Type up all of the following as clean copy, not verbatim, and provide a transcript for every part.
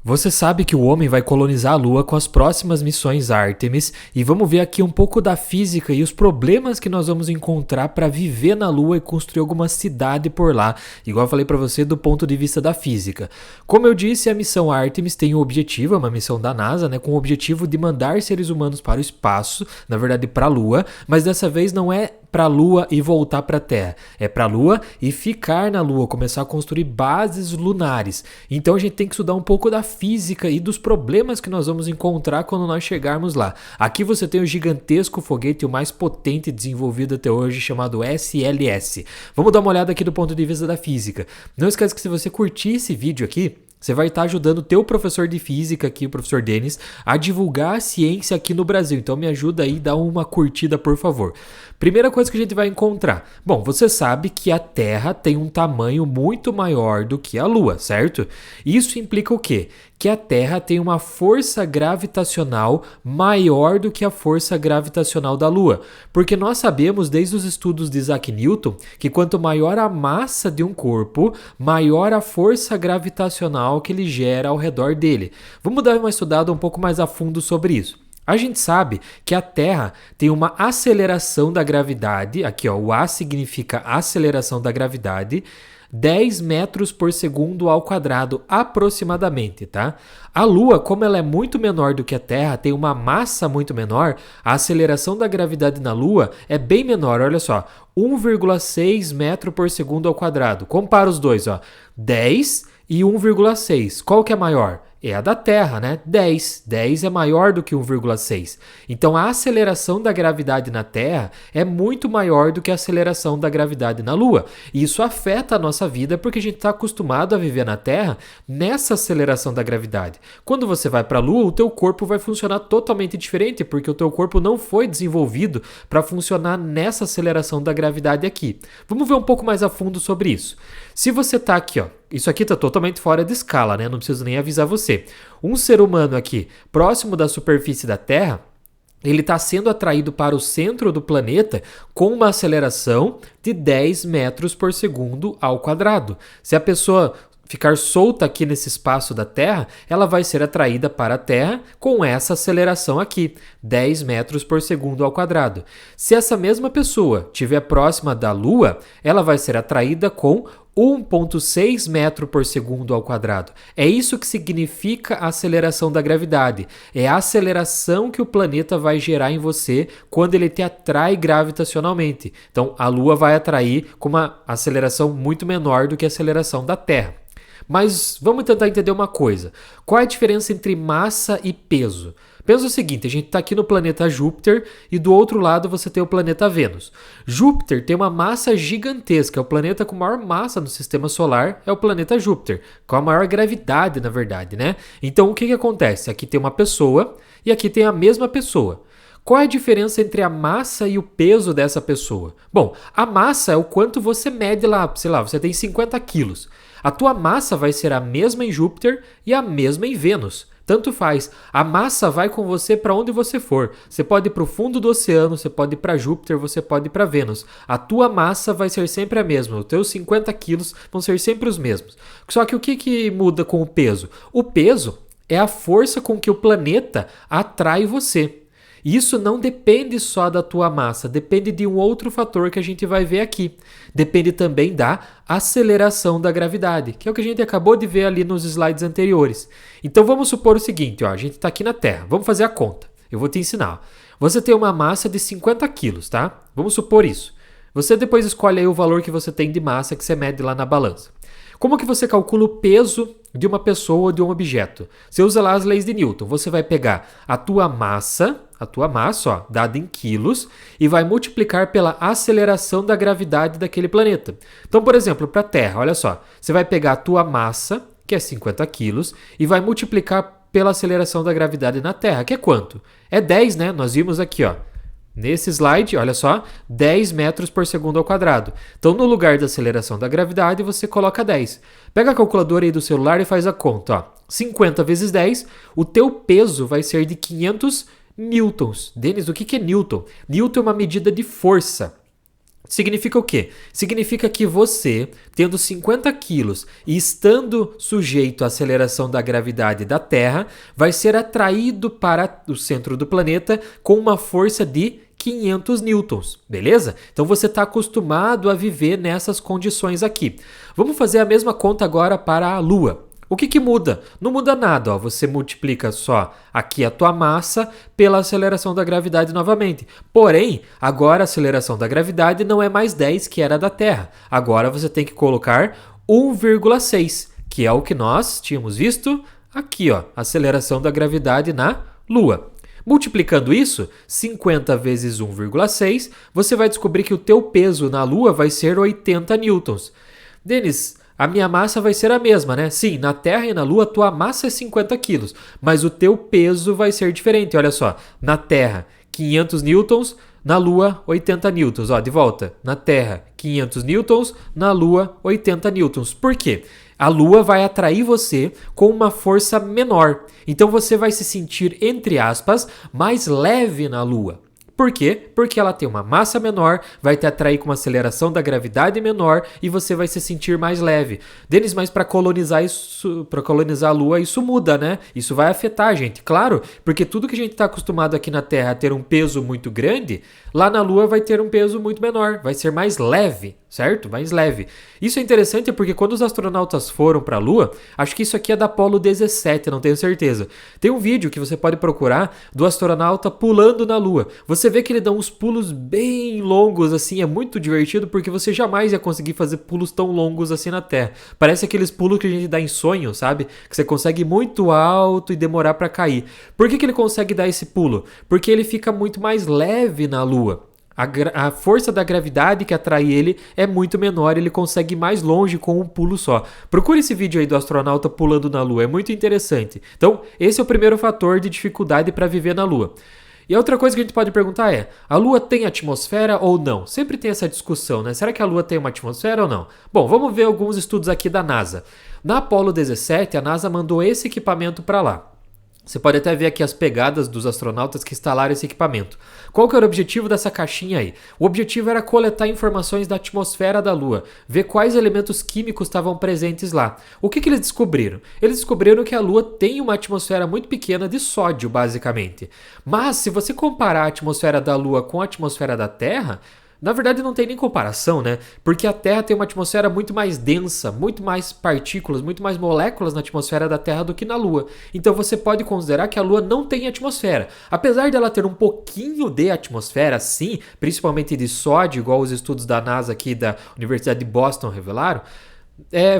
Você sabe que o homem vai colonizar a Lua com as próximas missões Artemis e vamos ver aqui um pouco da física e os problemas que nós vamos encontrar para viver na Lua e construir alguma cidade por lá, igual eu falei para você do ponto de vista da física. Como eu disse, a missão Artemis tem o objetivo, é uma missão da NASA, com o objetivo de mandar seres humanos para o espaço, na verdade para a Lua, mas dessa vez não é para a Lua e voltar para a Terra. É para a Lua e ficar na Lua, começar a construir bases lunares. Então a gente tem que estudar um pouco da física e dos problemas que nós vamos encontrar quando nós chegarmos lá. Aqui você tem o gigantesco foguete, o mais potente desenvolvido até hoje, chamado SLS. Vamos dar uma olhada aqui do ponto de vista da física. Não esqueça que se você curtir esse vídeo aqui, você vai estar ajudando o teu professor de física aqui, o professor Denis, a divulgar a ciência aqui no Brasil. Então me ajuda aí, dá uma curtida, por favor. Primeira coisa que a gente vai encontrar. Bom, você sabe que a Terra tem um tamanho muito maior do que a Lua, certo? Isso implica o quê? Que a Terra tem uma força gravitacional maior do que a força gravitacional da Lua. Porque nós sabemos, desde os estudos de Isaac Newton, que quanto maior a massa de um corpo, maior a força gravitacional que ele gera ao redor dele. Vamos dar uma estudada um pouco mais a fundo sobre isso. A gente sabe que a Terra tem uma aceleração da gravidade, aqui ó, o A significa aceleração da gravidade, 10 metros por segundo ao quadrado, aproximadamente, tá? A Lua, como ela é muito menor do que a Terra, tem uma massa muito menor, a aceleração da gravidade na Lua é bem menor, olha só, 1,6 metro por segundo ao quadrado. Compara os dois, ó, 10 e 1,6. Qual que é maior? É a da Terra, né? 10. 10 é maior do que 1,6. Então a aceleração da gravidade na Terra é muito maior do que a aceleração da gravidade na Lua. E isso afeta a nossa vida porque a gente está acostumado a viver na Terra nessa aceleração da gravidade. Quando você vai para a Lua, o teu corpo vai funcionar totalmente diferente porque o teu corpo não foi desenvolvido para funcionar nessa aceleração da gravidade aqui. Vamos ver um pouco mais a fundo sobre isso. Se você está aqui, ó, isso aqui está totalmente fora de escala, né? Não preciso nem avisar você. Um ser humano aqui, próximo da superfície da Terra, ele está sendo atraído para o centro do planeta com uma aceleração de 10 metros por segundo ao quadrado. Se a pessoa ficar solta aqui nesse espaço da Terra, ela vai ser atraída para a Terra com essa aceleração aqui, 10 metros por segundo ao quadrado. Se essa mesma pessoa estiver próxima da Lua, ela vai ser atraída com 1,6 metro por segundo ao quadrado. É isso que significa a aceleração da gravidade. É a aceleração que o planeta vai gerar em você quando ele te atrai gravitacionalmente. Então, a Lua vai atrair com uma aceleração muito menor do que a aceleração da Terra. Mas vamos tentar entender uma coisa. Qual é a diferença entre massa e peso? Pensa o seguinte, a gente está aqui no planeta Júpiter e do outro lado você tem o planeta Vênus. Júpiter tem uma massa gigantesca, é o planeta com maior massa no sistema solar, é o planeta Júpiter, com a maior gravidade, na verdade, né? Então o que acontece? Aqui tem uma pessoa e aqui tem a mesma pessoa. Qual é a diferença entre a massa e o peso dessa pessoa? Bom, a massa é o quanto você mede lá, sei lá, você tem 50 quilos. A tua massa vai ser a mesma em Júpiter e a mesma em Vênus. Tanto faz. A massa vai com você para onde você for. Você pode ir para o fundo do oceano, você pode ir para Júpiter, você pode ir para Vênus. A tua massa vai ser sempre a mesma. Os teus 50 quilos vão ser sempre os mesmos. Só que o que muda com o peso? O peso é a força com que o planeta atrai você. Isso não depende só da tua massa, depende de um outro fator que a gente vai ver aqui. Depende também da aceleração da gravidade, que é o que a gente acabou de ver ali nos slides anteriores. Então vamos supor o seguinte, ó, a gente está aqui na Terra, vamos fazer a conta, eu vou te ensinar. Você tem uma massa de 50 quilos, tá? Vamos supor isso. Você depois escolhe aí o valor que você tem de massa que você mede lá na balança. Como que você calcula o peso de uma pessoa ou de um objeto? Você usa lá as leis de Newton. Você vai pegar a tua massa, ó, dada em quilos, e vai multiplicar pela aceleração da gravidade daquele planeta. Então, por exemplo, para a Terra, olha só, você vai pegar a tua massa, que é 50 quilos, e vai multiplicar pela aceleração da gravidade na Terra, que é quanto? É 10, né? Nós vimos aqui, ó. Nesse slide, olha só, 10 metros por segundo ao quadrado. Então, no lugar da aceleração da gravidade, você coloca 10. Pega a calculadora aí do celular e faz a conta. Ó. 50 vezes 10, o teu peso vai ser de 500 newtons. Denis, o que é newton? Newton é uma medida de força. Significa o quê? Significa que você, tendo 50 quilos e estando sujeito à aceleração da gravidade da Terra, vai ser atraído para o centro do planeta com uma força de 500 newtons, beleza? Então você está acostumado a viver nessas condições aqui. Vamos fazer a mesma conta agora para a Lua. O que muda? Não muda nada, ó. Você multiplica só aqui a tua massa pela aceleração da gravidade novamente. Porém, agora a aceleração da gravidade não é mais 10, que era da Terra. Agora você tem que colocar 1,6, que é o que nós tínhamos visto aqui, ó, aceleração da gravidade na Lua. Multiplicando isso, 50 vezes 1,6, você vai descobrir que o teu peso na Lua vai ser 80 newtons. Denis, a minha massa vai ser a mesma, né? Sim, na Terra e na Lua, tua massa é 50 quilos, mas o teu peso vai ser diferente. Olha só, na Terra, 500 newtons, na Lua, 80 newtons. Ó, de volta, na Terra, 500 newtons, na Lua, 80 newtons. Por quê? A Lua vai atrair você com uma força menor. Então você vai se sentir, entre aspas, mais leve na Lua. Por quê? Porque ela tem uma massa menor, vai te atrair com uma aceleração da gravidade menor e você vai se sentir mais leve. Denis, mas para colonizar a Lua, isso muda, né? Isso vai afetar a gente, claro, porque tudo que a gente está acostumado aqui na Terra a ter um peso muito grande, lá na Lua vai ter um peso muito menor, vai ser mais leve, certo? Mais leve. Isso é interessante porque quando os astronautas foram para a Lua, acho que isso aqui é da Apollo 17, não tenho certeza. Tem um vídeo que você pode procurar do astronauta pulando na Lua. Você vê que ele dá uns pulos bem longos assim, é muito divertido porque você jamais ia conseguir fazer pulos tão longos assim na Terra. Parece aqueles pulos que a gente dá em sonho, sabe? Que você consegue ir muito alto e demorar para cair. Por que ele consegue dar esse pulo? Porque ele fica muito mais leve na Lua. A força da gravidade que atrai ele é muito menor, ele consegue ir mais longe com um pulo só. Procure esse vídeo aí do astronauta pulando na Lua, é muito interessante. Então, esse é o primeiro fator de dificuldade para viver na Lua. E a outra coisa que a gente pode perguntar é, a Lua tem atmosfera ou não? Sempre tem essa discussão, né? Será que a Lua tem uma atmosfera ou não? Bom, vamos ver alguns estudos aqui da NASA. Na Apollo 17, a NASA mandou esse equipamento para lá. Você pode até ver aqui as pegadas dos astronautas que instalaram esse equipamento. Qual que era o objetivo dessa caixinha aí? O objetivo era coletar informações da atmosfera da Lua, ver quais elementos químicos estavam presentes lá. O que eles descobriram? Eles descobriram que a Lua tem uma atmosfera muito pequena de sódio, basicamente. Mas, se você comparar a atmosfera da Lua com a atmosfera da Terra, na verdade não tem nem comparação, né? Porque a Terra tem uma atmosfera muito mais densa, muito mais partículas, muito mais moléculas na atmosfera da Terra do que na Lua. Então você pode considerar que a Lua não tem atmosfera. Apesar dela ter um pouquinho de atmosfera, sim, principalmente de sódio, igual os estudos da NASA aqui da Universidade de Boston revelaram,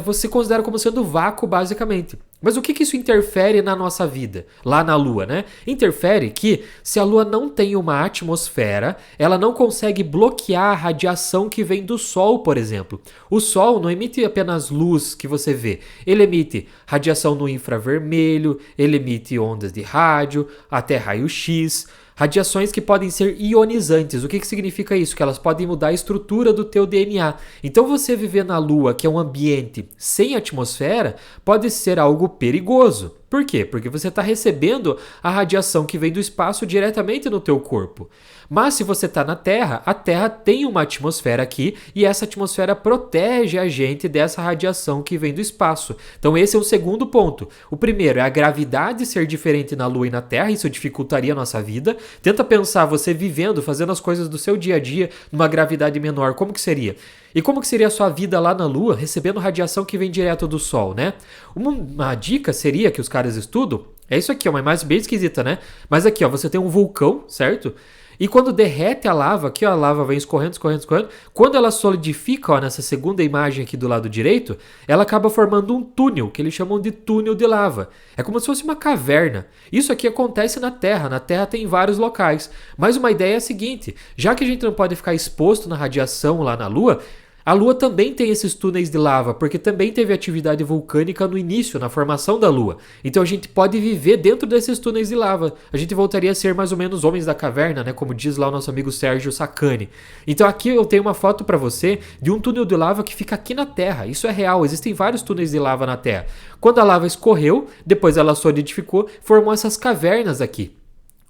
você considera como sendo vácuo, basicamente. Mas o que isso interfere na nossa vida, lá na Lua, né? Interfere que, se a Lua não tem uma atmosfera, ela não consegue bloquear a radiação que vem do Sol, por exemplo. O Sol não emite apenas luz que você vê. Ele emite radiação no infravermelho, ele emite ondas de rádio, até raio-x. Radiações que podem ser ionizantes. O que significa isso? Que elas podem mudar a estrutura do teu DNA. Então você viver na Lua, que é um ambiente sem atmosfera, pode ser algo perigoso. Por quê? Porque você está recebendo a radiação que vem do espaço diretamente no teu corpo. Mas se você está na Terra, a Terra tem uma atmosfera aqui e essa atmosfera protege a gente dessa radiação que vem do espaço. Então esse é o segundo ponto. O primeiro é a gravidade ser diferente na Lua e na Terra, isso dificultaria a nossa vida. Tenta pensar você vivendo, fazendo as coisas do seu dia a dia numa gravidade menor, como que seria? E como que seria a sua vida lá na Lua, recebendo radiação que vem direto do Sol, né? Uma dica seria que os caras estudam, é isso aqui, uma imagem bem esquisita, né? Mas aqui, ó, você tem um vulcão, certo? E quando derrete a lava, aqui ó, a lava vem escorrendo, escorrendo, escorrendo. Quando ela solidifica, ó, nessa segunda imagem aqui do lado direito, ela acaba formando um túnel, que eles chamam de túnel de lava. É como se fosse uma caverna. Isso aqui acontece na Terra. Na Terra tem vários locais. Mas uma ideia é a seguinte, já que a gente não pode ficar exposto na radiação lá na Lua, a Lua também tem esses túneis de lava, porque também teve atividade vulcânica no início, na formação da Lua. Então a gente pode viver dentro desses túneis de lava. A gente voltaria a ser mais ou menos homens da caverna, né? Como diz lá o nosso amigo Sérgio Sacani. Então aqui eu tenho uma foto para você de um túnel de lava que fica aqui na Terra. Isso é real, existem vários túneis de lava na Terra. Quando a lava escorreu, depois ela solidificou, formou essas cavernas aqui.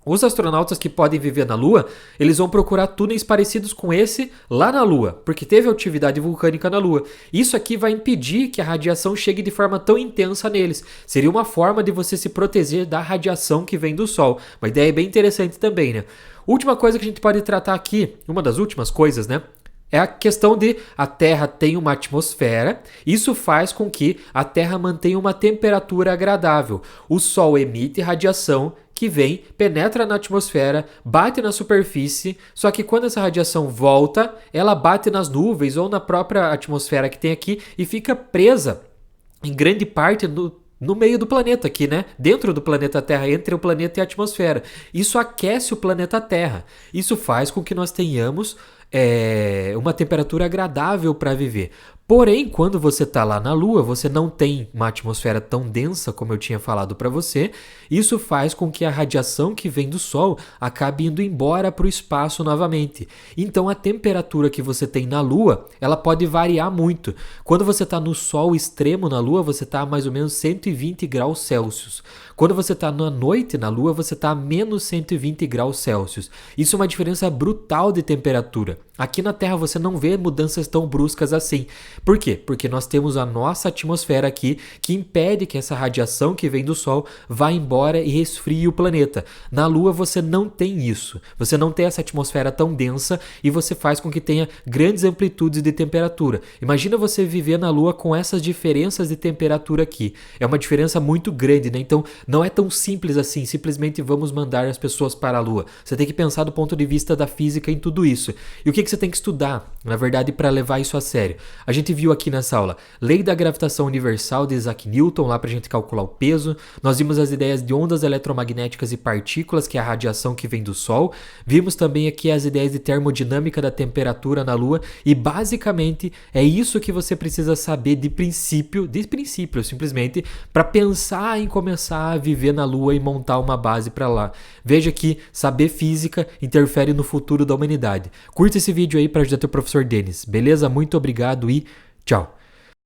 Os astronautas que podem viver na Lua, eles vão procurar túneis parecidos com esse lá na Lua, porque teve atividade vulcânica na Lua. Isso aqui vai impedir que a radiação chegue de forma tão intensa neles. Seria uma forma de você se proteger da radiação que vem do Sol. Uma ideia bem interessante também, né? Última coisa que a gente pode tratar aqui, uma das últimas coisas, né? É a questão de a Terra tem uma atmosfera, isso faz com que a Terra mantenha uma temperatura agradável. O Sol emite radiação que vem, penetra na atmosfera, bate na superfície, só que quando essa radiação volta, ela bate nas nuvens ou na própria atmosfera que tem aqui e fica presa em grande parte no meio do planeta aqui, né? Dentro do planeta Terra, entre o planeta e a atmosfera. Isso aquece o planeta Terra. Isso faz com que nós tenhamos uma temperatura agradável para viver. Porém, quando você está lá na Lua, você não tem uma atmosfera tão densa como eu tinha falado para você. Isso faz com que a radiação que vem do Sol acabe indo embora para o espaço novamente. Então, a temperatura que você tem na Lua, ela pode variar muito. Quando você está no Sol extremo na Lua, você está a mais ou menos 120 graus Celsius. Quando você está na noite na Lua, você está a menos 120 graus Celsius. Isso é uma diferença brutal de temperatura. Aqui na Terra você não vê mudanças tão bruscas assim. Por quê? Porque nós temos a nossa atmosfera aqui que impede que essa radiação que vem do Sol vá embora e resfrie o planeta. Na Lua você não tem isso. Você não tem essa atmosfera tão densa e você faz com que tenha grandes amplitudes de temperatura. Imagina você viver na Lua com essas diferenças de temperatura aqui. É uma diferença muito grande, né? Então não é tão simples assim, simplesmente vamos mandar as pessoas para a Lua. Você tem que pensar do ponto de vista da física em tudo isso. E o que você tem que estudar, na verdade, para levar isso a sério? A gente viu aqui nessa aula Lei da Gravitação Universal de Isaac Newton, lá para a gente calcular o peso. Nós vimos as ideias de ondas eletromagnéticas e partículas, que é a radiação que vem do Sol. Vimos também aqui as ideias de termodinâmica da temperatura na Lua. E basicamente é isso que você precisa saber de princípio simplesmente, para pensar em começar a viver na Lua e montar uma base para lá. Veja que saber física interfere no futuro da humanidade. Curta esse vídeo aí para ajudar teu professor Denis, beleza? Muito obrigado e tchau!